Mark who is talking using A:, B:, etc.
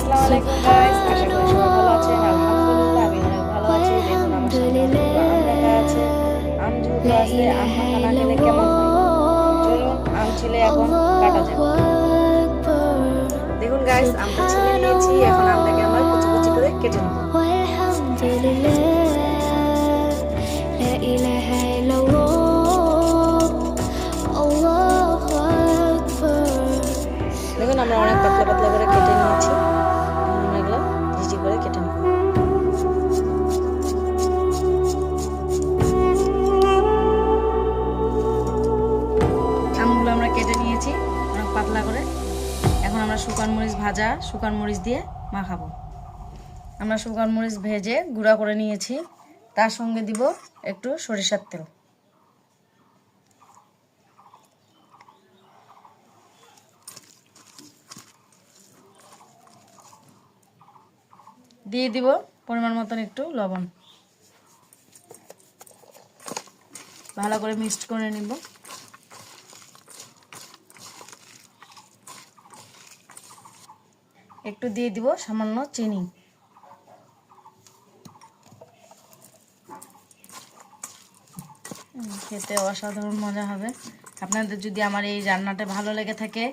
A: আসসালামু আলাইকুম গাইস, আশা করি সবাই ভালো আছেন। আলহামদুলিল্লাহ আমি অনেক ভালো আছি। দেখুন আমার সামনে অনেকগুলো আম রাখা আছে। আম যেহেতু আছে, আম মাখা না খেলে কেমন হয়? চলুন আম ছিলে এখন কাটা যাক। দেখুন গাইস, আমটা ছিলে নিয়েছি। এখন আমটাকে আমরা কুচি কুচি করে কেটে নেব। দেখুন আমরা অনেক পাতলা পাতলা করে কেটে নিয়েছি। এখন আমরা এগুলো ঝিঝি করে কেটে নেব। আমগুলো আমরা কেটে নিয়েছি অনেক পাতলা করে। এখন আমরা শুকনো মরিচ ভাজা শুকনো মরিচ দিয়ে মাখাবো। আমরা শুকনো মরিচ ভেজে গুঁড়া করে নিয়েছি। তার সঙ্গে দিব একটু সরিষার তেল। দিয়ে দিব পরিমাণ মতন একটু লবণ। ভালো করে মিক্সড করে নিব। একটু দিয়ে দিব সামান্য চিনি। খেতে অসাধারণ মজা হবে। আপনাদের যদি আমার এই রান্নাটা ভালো লেগে থাকে